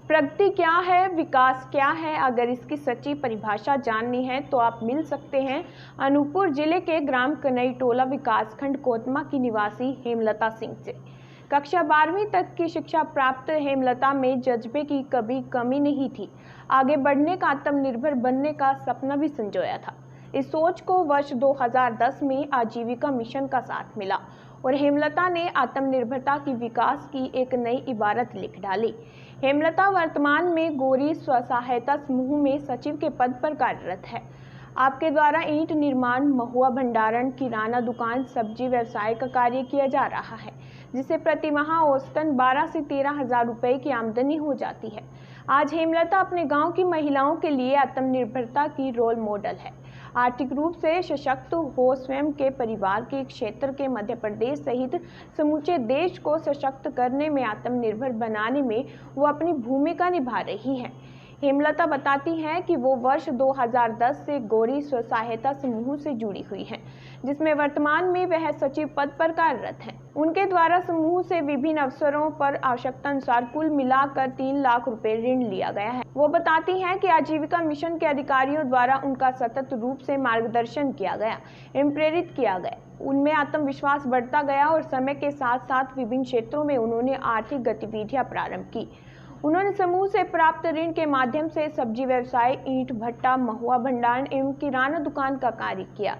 प्रगति क्या है, विकास क्या है, अगर इसकी सच्ची परिभाषा जाननी है तो आप मिल सकते हैं अनूपपुर जिले के ग्राम कनईटोला विकासखंड कोतमा की निवासी हेमलता सिंह से। कक्षा 12वीं तक की शिक्षा प्राप्त हेमलता में जज्बे की कभी कमी नहीं थी। आगे बढ़ने का, आत्मनिर्भर बनने का सपना भी संजोया था। इस सोच को वर्ष 2010 में आजीविका मिशन का साथ मिला और हेमलता ने आत्मनिर्भरता की विकास की एक नई इबारत लिख डाली। हेमलता वर्तमान में गौरी स्वसहायता समूह में सचिव के पद पर कार्यरत है। आपके द्वारा ईंट निर्माण, महुआ भंडारण, किराना दुकान, सब्जी व्यवसाय का कार्य किया जा रहा है, जिससे प्रति माह औसतन 12 से 13 हजार रुपए की आमदनी हो जाती है। आज हेमलता अपने गांव की महिलाओं के लिए आत्मनिर्भरता की रोल मॉडल है। आर्थिक रूप से सशक्त हो, स्वयं के परिवार के क्षेत्र के मध्य प्रदेश सहित समूचे देश को सशक्त करने में, आत्मनिर्भर बनाने में वो अपनी भूमिका निभा रही है। हेमलता बताती हैं कि वो वर्ष 2010 से गौरी स्वसहायता समूह से जुड़ी हुई हैं, जिसमें वर्तमान में वह सचिव पद पर कार्यरत हैं। उनके द्वारा समूह से विभिन्न अवसरों पर आवश्यकता अनुसार कुल मिलाकर 3 लाख रुपए ऋण लिया गया है। वो बताती हैं कि आजीविका मिशन के अधिकारियों द्वारा उनका सतत रूप से मार्गदर्शन किया गया एवं प्रेरित किया गया। उनमें आत्मविश्वास बढ़ता गया और समय के साथ साथ विभिन्न क्षेत्रों में उन्होंने आर्थिक गतिविधियां प्रारंभ की। उन्होंने समूह से प्राप्त ऋण के माध्यम से सब्जी व्यवसाय, ईंट भट्टा, महुआ भंडारण एवं किराना दुकान का कार्य किया।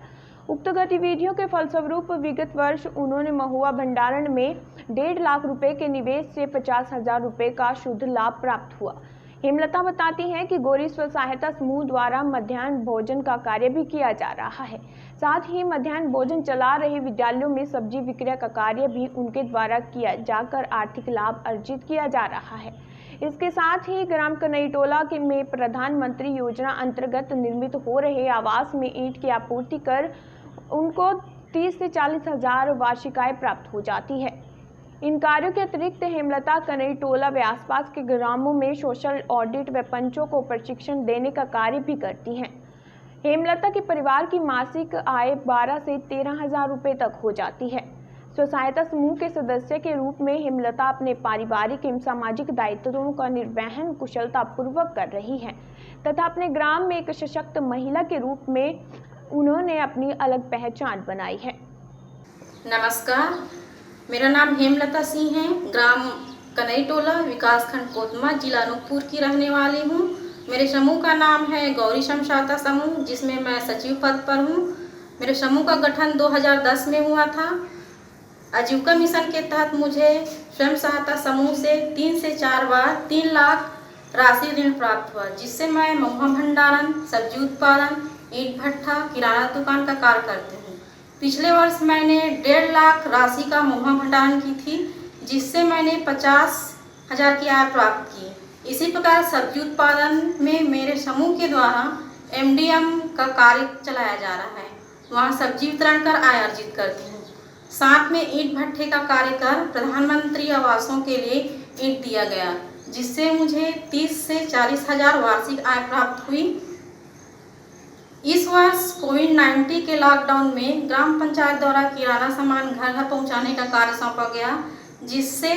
उक्त गतिविधियों के फलस्वरूप विगत वर्ष उन्होंने महुआ भंडारण में 1.5 लाख रुपए के निवेश से 50 हजार रुपए का शुद्ध लाभ प्राप्त हुआ। हेमलता बताती हैं कि गौरी स्वसहायता समूह द्वारा मध्याह्न भोजन का कार्य भी किया जा रहा है। साथ ही मध्याह्न भोजन चला रहे विद्यालयों में सब्जी विक्रय का कार्य भी उनके द्वारा किया जाकर आर्थिक लाभ अर्जित किया जा रहा है। इसके साथ ही ग्राम कनईटोला में प्रधानमंत्री योजना अंतर्गत निर्मित हो रहे आवास में ईंट की आपूर्ति कर उनको 30 से 40 हजार वार्षिक आय प्राप्त हो जाती है। इन कार्यों के अतिरिक्त हेमलता कनईटोला व आसपास के ग्रामों में सोशल ऑडिट व पंचों को प्रशिक्षण देने का कार्य भी करती हैं। हेमलता के परिवार की मासिक आय 12 से 13 हजार रुपए तक हो जाती है। स्वसहायता समूह के सदस्य के रूप में हेमलता अपने पारिवारिक एवं सामाजिक दायित्वों का निर्वहन कुशलता पूर्वक कर रही हैं तथा अपने ग्राम में एक सशक्त महिला के रूप में उन्होंने अपनी अलग पहचान बनाई है। नमस्कार, मेरा नाम हेमलता सिंह है। ग्राम कनईटोला विकासखंड कोतमा, जिला अनूपपुर की रहने वाली हूँ। मेरे समूह का नाम है गौरी स्वसहायता समूह, जिसमें मैं सचिव पद पर हूँ। मेरे समूह का गठन 2010 में हुआ था। आजीविका मिशन के तहत मुझे स्वयं सहायता समूह से 3 से 4 बार 3 लाख राशि ऋण प्राप्त हुआ, जिससे मैं महुआ भंडारण, सब्जी उत्पादन, ईंट भट्ठा, किराना दुकान का कार्य करती हूँ। पिछले वर्ष मैंने 1.5 लाख राशि का महुआ भंडारण की थी, जिससे मैंने 50 हजार की आय प्राप्त की। इसी प्रकार सब्जी उत्पादन में मेरे समूह के द्वारा MDM का कार्य चलाया जा रहा है। वहाँ सब्जी वितरण कर आय अर्जित करती हूँ। साथ में ईंट भट्ठे का कार्य कर प्रधानमंत्री आवासों के लिए ईंट दिया गया, जिससे मुझे 30 से 40 हजार वार्षिक आय प्राप्त हुई। इस वर्ष कोविड-19 के लॉकडाउन में ग्राम पंचायत द्वारा किराना सामान घर घर पहुंचाने का कार्य सौंपा गया, जिससे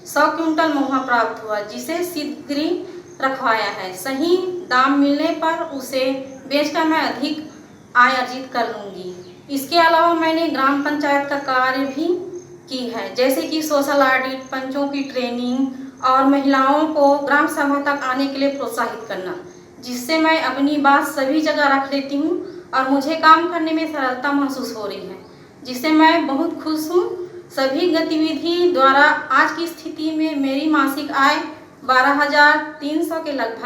100 क्विंटल महुआ प्राप्त हुआ, जिसे शीतगृह रखवाया है। सही दाम मिलने पर उसे बेचकर मैं अधिक आय अर्जित कर लूँगी। इसके अलावा मैंने ग्राम पंचायत का कार्य भी की है, जैसे कि सोशल ऑडिट, पंचों की ट्रेनिंग और महिलाओं को ग्राम सभा तक आने के लिए प्रोत्साहित करना, जिससे मैं अपनी बात सभी जगह रख लेती हूँ और मुझे काम करने में सरलता महसूस हो रही है, जिससे मैं बहुत खुश हूँ। सभी गतिविधि द्वारा आज की स्थिति में मेरी मासिक आय 12,300 के लगभग